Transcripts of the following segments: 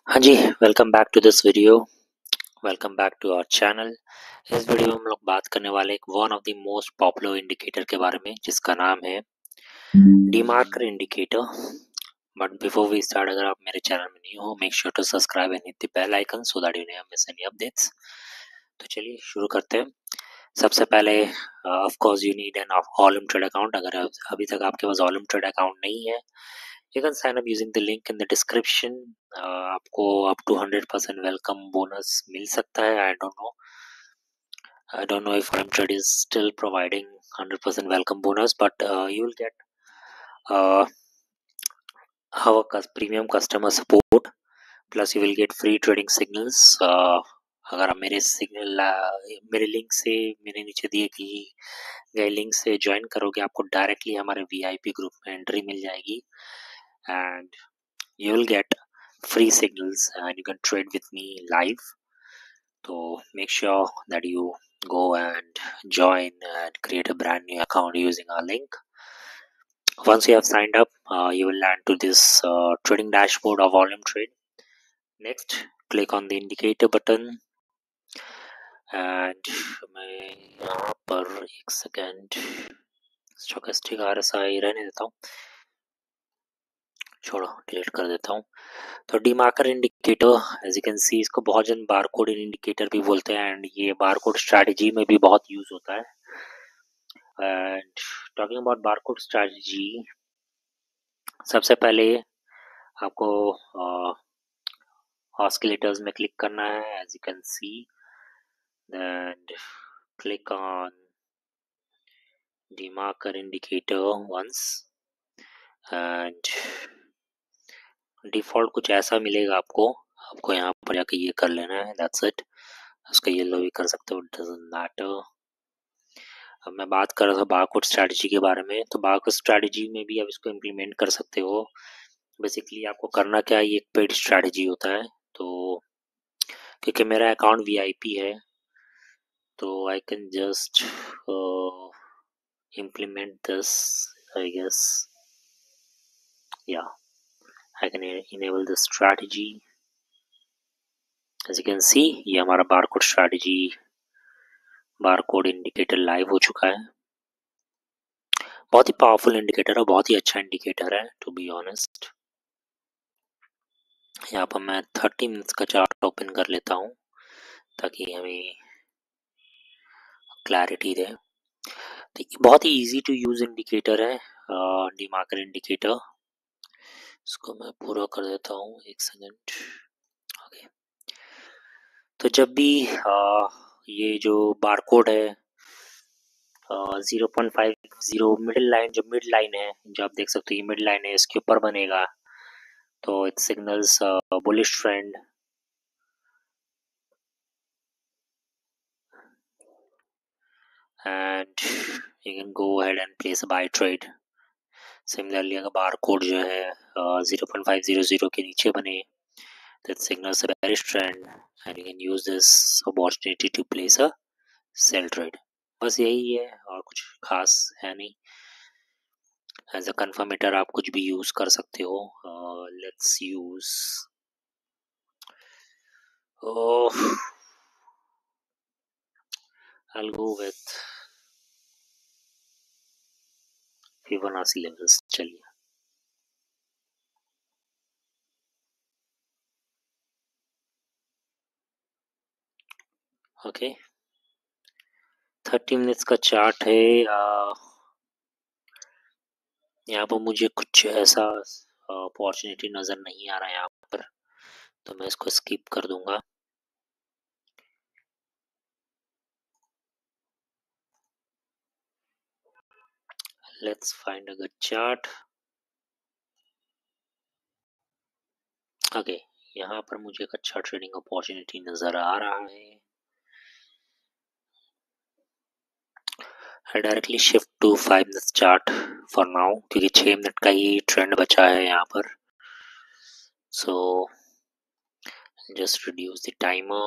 हाँ जी, welcome back to this video. Welcome back to our channel. इस video में हम लोग बात करने वाले एक one of the most popular indicator के बारे में, जिसका नाम है DeMarker indicator. But before we start, अगर आप मेरे चैनल में नहीं हो, make sure to subscribe and hit the bell icon so that you never miss any updates. तो चलिए शुरू करते हैं। सबसे पहले of course you need an ऑलम trade account. अगर अभी तक आपके पास ऑलम ट्रेड अकाउंट नहीं है, you can sign up using the link in the description. आपको up to 100% वेलकम बोनस मिल सकता है। I don't know if Trade is still providing 100% welcome bonus, but you will get uh, our premium customer support, plus you will get free trading signals. अगर आप मेरे link से, मेरे नीचे दिए गए लिंक से ज्वाइन करोगे, आपको डायरेक्टली हमारे VIP ग्रुप में एंट्री मिल जाएगी and you will get free signals and you can trade with me live. So make sure that you go and join and create a brand new account using our link. Once you have signed up, you will land to this trading dashboard of volume trade. Next, click on the indicator button and मैं यहाँ पर एक second stochastic RSI रहने देता हूँ, छोड़ो delete कर देता हूँ। तो DeMarker indicator, as you can see, इसको बहुत जन बारकोड इंडिकेटर भी बोलते हैं एंड ये बारकोड स्ट्रैटेजी में भी बहुत यूज होता है। And talking about barcode strategy, सबसे पहले आपको ऑस्किलेटर्स में क्लिक करना है, as you can see, and click on DeMarker indicator once and default कुछ ऐसा मिलेगा आपको यहाँ पर जाके ये कर लेना है, दैट्स इट। उसका येलो भी कर सकते हो, इट डजंट मैटर। अब मैं बात कर रहा था बारकोड स्ट्रैटेजी के बारे में, तो बारकोड स्ट्रैटेजी में भी आप इसको इम्प्लीमेंट कर सकते हो। बेसिकली आपको करना क्या है, ये एक पेड स्ट्रैटेजी होता है। तो क्योंकि मेरा अकाउंट VIP है, तो I can just implement this, I guess. Yeah, I can enable the strategy. As you can see, ये हमारा barcode strategy, barcode indicator live हो चुका है। बहुत ही पावरफुल इंडिकेटर है, बहुत ही अच्छा इंडिकेटर है, टू बी ऑनेस्ट। यहाँ पर मैं 30 मिनट्स का चार्ट ओपन कर लेता हूँ ताकि हमें क्लैरिटी रहे। तो ये बहुत ही इजी टू यूज इंडिकेटर है, डीमार्कर इंडिकेटर। इसको मैं पूरा कर देता हूँ, एक सेकंड। ओके, तो जब भी ये जो बारकोड है 0.50 मिडिल लाइन, जो मिड लाइन है, जो आप देख सकते हो ये मिड लाइन है, इसके ऊपर बनेगा तो it signals bullish trend. and you can go ahead and place a buy trade. Similarly, अगर बार कोड जो है 0.500 के नीचे बने, that signals a bearish trend and you can use this opportunity to place a sell trade. बस यही है, और कुछ खास है नहीं। एज अ कंफर्मेटर आप कुछ भी यूज कर सकते हो। Let's use I'll go with Fibonacci levels। चलिए, ओके 30 मिनट्स का चार्ट है। यहाँ पर मुझे कुछ ऐसा अपॉर्चुनिटी नज़र नहीं आ रहा है यहाँ पर, तो मैं इसको स्किप कर दूंगा। Let's find a good chart. Okay, यहाँ पर मुझे एक अच्छा ट्रेडिंग अपॉर्चुनिटी नज़र आ रहा है। I directly shift to 5 minutes chart for now, क्योंकि 6 मिनट का ही ट्रेंड बचा है यहाँ पर। So just reduce the timer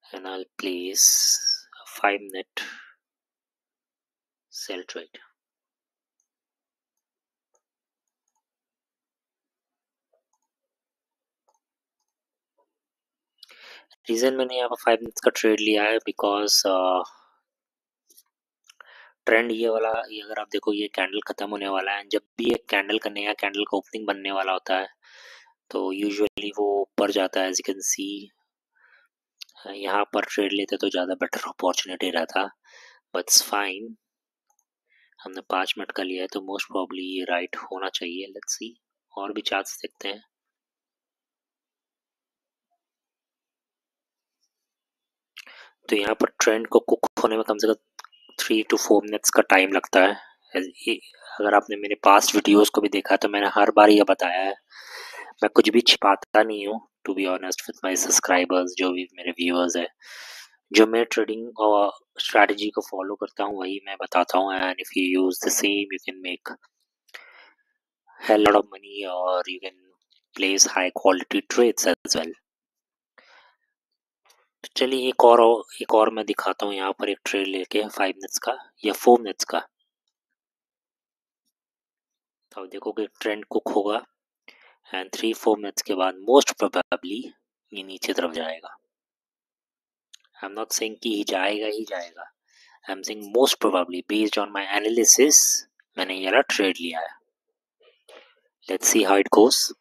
and I'll place a 5 minute sell trade. Reason मैंने यहाँ पर 5 मिनट्स का ट्रेड लिया है बिकॉज ट्रेंड ये वाला, ये अगर आप देखो ये कैंडल खत्म होने वाला है, जब भी एक कैंडल का नया कैंडल का ओपनिंग बनने वाला होता है तो यूजुअली वो ऊपर जाता है। एज यू कैन सी यहाँ पर ट्रेड लेते तो ज़्यादा बेटर अपॉर्चुनिटी रहता, बट इट्स फाइन। हमने 5 मिनट का लिया है तो मोस्ट प्रॉब्ली ये राइट होना चाहिए। लेट्स सी, और भी चार्ट्स देखते हैं। तो यहाँ पर ट्रेंड को कुक होने में कम से कम 3 to 4 मिनट्स का टाइम लगता है। अगर आपने मेरे पास्ट वीडियोस को भी देखा तो मैंने हर बार ये बताया है, मैं कुछ भी छिपाता नहीं हूँ। To be honest with my subscribers, जो भी मेरे व्यूअर्स है, जो मैं ट्रेडिंग और स्ट्रैटेजी को फॉलो करता हूँ वही मैं बताता हूँ। And if you use the same you can make hell lot of money, or you can place high quality trades as well. तो चलिए एक और मैं दिखाता हूँ यहाँ पर एक ट्रेड लेके 5 मिनट्स का या 4 मिनट्स का। तो आप देखोगे ट्रेंड कुक होगा एंड 3-4 मिनट्स के बाद मोस्ट प्रोबेबली ये नीचे तरफ जाएगा। आई एम नॉट सेइंग कि ही जाएगा, I am saying most probably based on my analysis मैंने ये वाला ट्रेड लिया है। Let's see how it goes.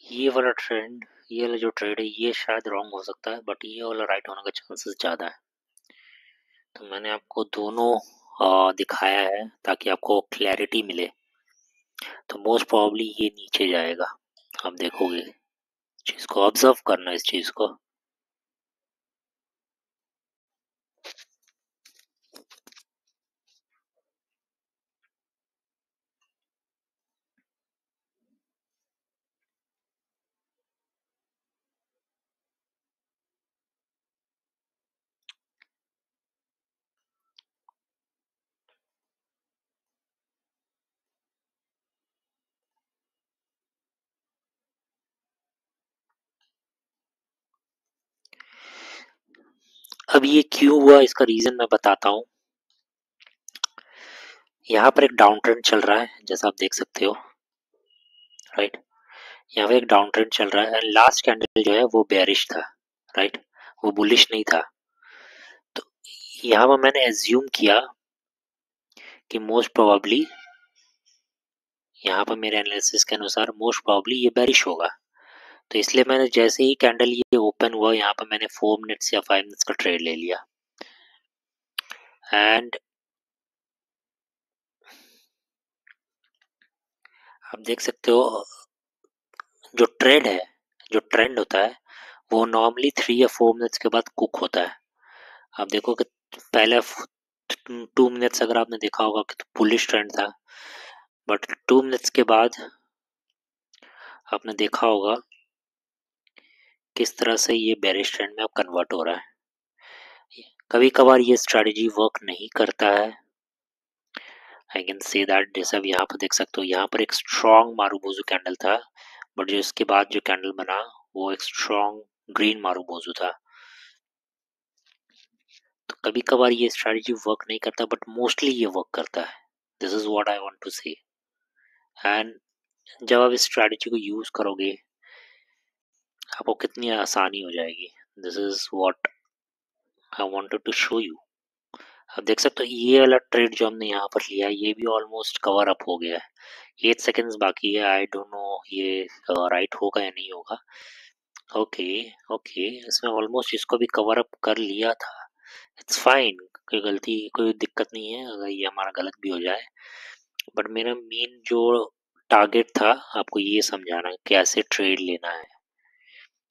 ये वाला ट्रेंड, ये वाला जो ट्रेड है ये शायद रॉन्ग हो सकता है, बट ये वाला राइट होने का चांसेस ज़्यादा है। तो मैंने आपको दोनों दिखाया है ताकि आपको क्लैरिटी मिले। तो मोस्ट प्रॉब्ली ये नीचे जाएगा, आप देखोगे। चीज़ को ऑब्जर्व करना, इस चीज़ को। अब ये क्यों हुआ इसका रीज़न मैं बताता हूँ। यहाँ पर एक डाउन ट्रेंड चल रहा है जैसा आप देख सकते हो, राइट। यहाँ पे एक डाउन ट्रेंड चल रहा है एंड लास्ट कैंडल जो है वो बेयरिश था, राइट, वो बुलिश नहीं था। तो यहाँ पर मैंने एज्यूम किया कि मोस्ट प्रोबेबली यहाँ पर मेरे एनालिसिस के अनुसार मोस्ट प्रोबेबली ये बेरिश होगा। तो इसलिए मैंने जैसे ही कैंडल ये ओपन हुआ यहाँ पर मैंने 4 मिनट्स या 5 मिनट्स का ट्रेड ले लिया। एंड आप देख सकते हो जो ट्रेड है, जो ट्रेंड होता है वो नॉर्मली 3 या 4 मिनट्स के बाद कुक होता है। आप देखो कि पहले 2 मिनट्स अगर आपने देखा होगा कि तो बुलिश ट्रेंड था, बट 2 मिनट्स के बाद आपने देखा होगा किस तरह से ये बेरिश ट्रेंड में अब कन्वर्ट हो रहा है। कभी कभार ये स्ट्रेटजी वर्क नहीं करता है, आई कैन से दैट। जैसे अब यहाँ पर देख सकते हो यहाँ पर एक स्ट्रॉन्ग मारुबोजू कैंडल था, बट जो इसके बाद जो कैंडल बना वो एक स्ट्रॉन्ग ग्रीन मारुबोजू था। तो कभी कभार ये स्ट्रेटजी वर्क नहीं करता, बट मोस्टली ये वर्क करता है। This is what I want to say. And जब आप इस स्ट्रेटजी को यूज करोगे आपको कितनी आसानी हो जाएगी। This is what I wanted to show you. आप देख सकते हो ये वाला ट्रेड जो हमने यहाँ पर लिया ये भी ऑलमोस्ट कवर अप हो गया है। 8 सेकेंड्स बाकी है। आई डोंट नो ये राइट होगा या नहीं होगा। ओके ओके, इसमें ऑलमोस्ट इसको भी कवर अप कर लिया था। इट्स फाइन, कोई दिक्कत नहीं है अगर ये हमारा गलत भी हो जाए, बट मेरा मेन जो टारगेट था आपको ये समझाना है कैसे ट्रेड लेना है,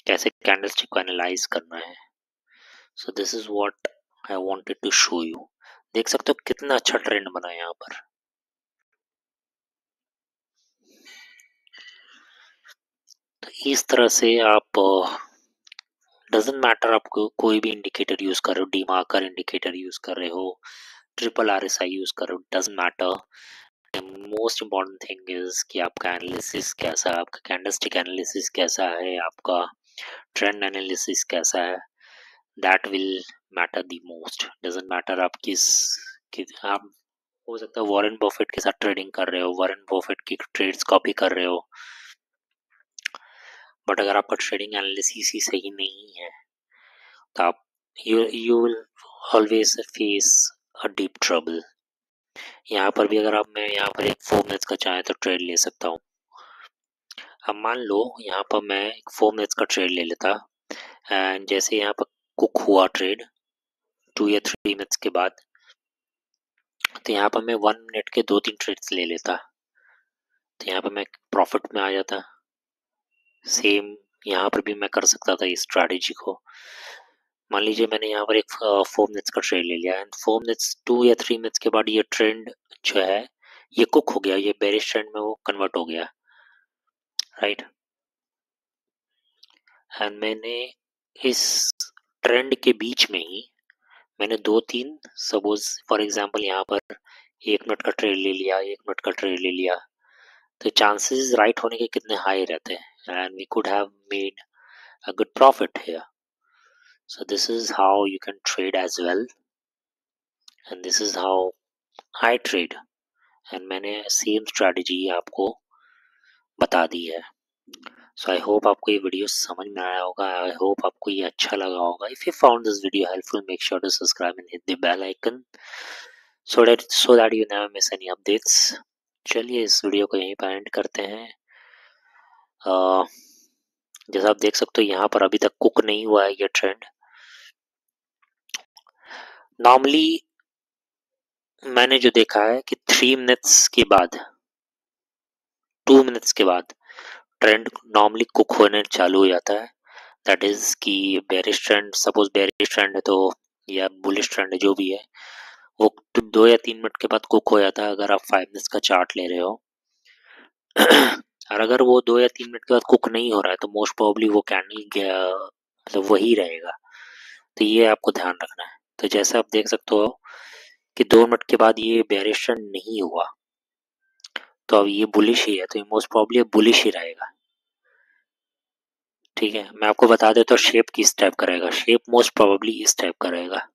कैसे कैंडलस्टिक को एनालाइज करना है। So this is what I wanted to show you. देख सकते हो कितना अच्छा ट्रेंड बना है यहाँ पर। तो इस तरह से आप डजेंट मैटर आपको कोई भी इंडिकेटर यूज कर रहे हो, डीमार्कर इंडिकेटर यूज कर रहे हो, ट्रिपल आरएसआई यूज कर रहे हो, doesn't matter. Most important thing is कि आपका एनालिसिस कैसा है, आपका कैंडलस्टिक एनालिसिस कैसा है, आपका ट्रेंड एनालिसिस कैसा है, that will matter the most. Doesn't matter आप आप हो सकता है वॉरेन बफेट के साथ ट्रेडिंग कर रहे हो, वॉरेन बफेट की ट्रेड्स कॉपी कर रहे हो, बट अगर आपका ट्रेडिंग एनालिसिस ही सही नहीं है तो आप you will always face a deep trouble. यहाँ पर भी अगर आप मैं यहाँ पर एक 4 मिनट्स का चाहे तो ट्रेड ले सकता हूँ। अब मान लो यहाँ पर मैं एक 4 मिनट्स का ट्रेड ले लेता एंड जैसे यहाँ पर कुक हुआ ट्रेड 2 या 3 मिनट्स के बाद, तो यहाँ पर मैं 1 मिनट के 2-3 ट्रेड्स ले लेता, तो यहाँ पर मैं प्रॉफिट में आ जाता। सेम यहाँ पर भी मैं कर सकता था इस स्ट्रैटेजी को। मान लीजिए मैंने यहाँ पर एक 4 मिनट्स का ट्रेड ले लिया एंड 4 मिनट्स 2 या 3 मिनट्स के बाद ये ट्रेंड जो है ये कुक हो गया, ये बेरिश ट्रेंड में वो कन्वर्ट हो गया, राइट। एंड मैंने इस ट्रेंड के बीच में ही मैंने 2-3 सपोज फॉर एग्जांपल यहाँ पर 1 मिनट का ट्रेड ले लिया, 1 मिनट का ट्रेड ले लिया, तो चांसेस राइट होने के कितने हाई रहते हैं and we could have made a good profit here. So this is how you can trade as well and this is how I trade and मैंने सेम स्ट्रैटेजी आपको बता दी है। सो आई होप आपको ये वीडियो समझ में आया होगा, आई होप आपको ये अच्छा लगा होगा। If you found this video helpful make sure to subscribe and hit the bell icon so that you never miss any updates। चलिए इस वीडियो को यहीं पर एंड करते हैं। जैसा आप देख सकते हो यहाँ पर अभी तक कुक नहीं हुआ है ये ट्रेंड। नॉर्मली मैंने जो देखा है कि 3 मिनट्स के बाद 2 मिनट्स के बाद ट्रेंड नॉर्मली कुक होने चालू हो जाता है। दैट इज कि bearish trend, suppose bearish trend है तो या बुलिश ट्रेंड है जो भी है, वो 2 या 3 मिनट के बाद कुक हो जाता है अगर आप 5 मिनट्स का चार्ट ले रहे हो। और अगर वो 2 या 3 मिनट के बाद कुक नहीं हो रहा है तो मोस्ट प्रोबेबली वो कैंडल मतलब वही रहेगा, तो ये आपको ध्यान रखना है। तो जैसे आप देख सकते हो कि 2 मिनट के बाद ये बेरिश ट्रेंड नहीं हुआ तो अब ये बुलिश ही है, तो मोस्ट प्रोबेबली बुलिश ही रहेगा। ठीक है, मैं आपको बता देता हूँ शेप किस टाइप का रहेगा। शेप मोस्ट प्रोबेबली इस टाइप का रहेगा।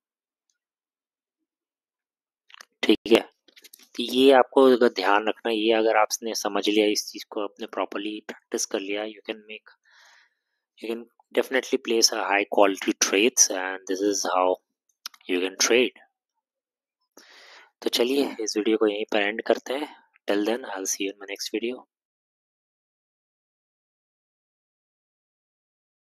ठीक है, तो ये आपको अगर ध्यान रखना, ये अगर आपने समझ लिया, इस चीज को आपने प्रॉपर्ली प्रैक्टिस कर लिया, you can definitely place a high quality trades and this is how you can trade. तो चलिए इस वीडियो को यहीं पर एंड करते हैं। Till then I will see you in my next video.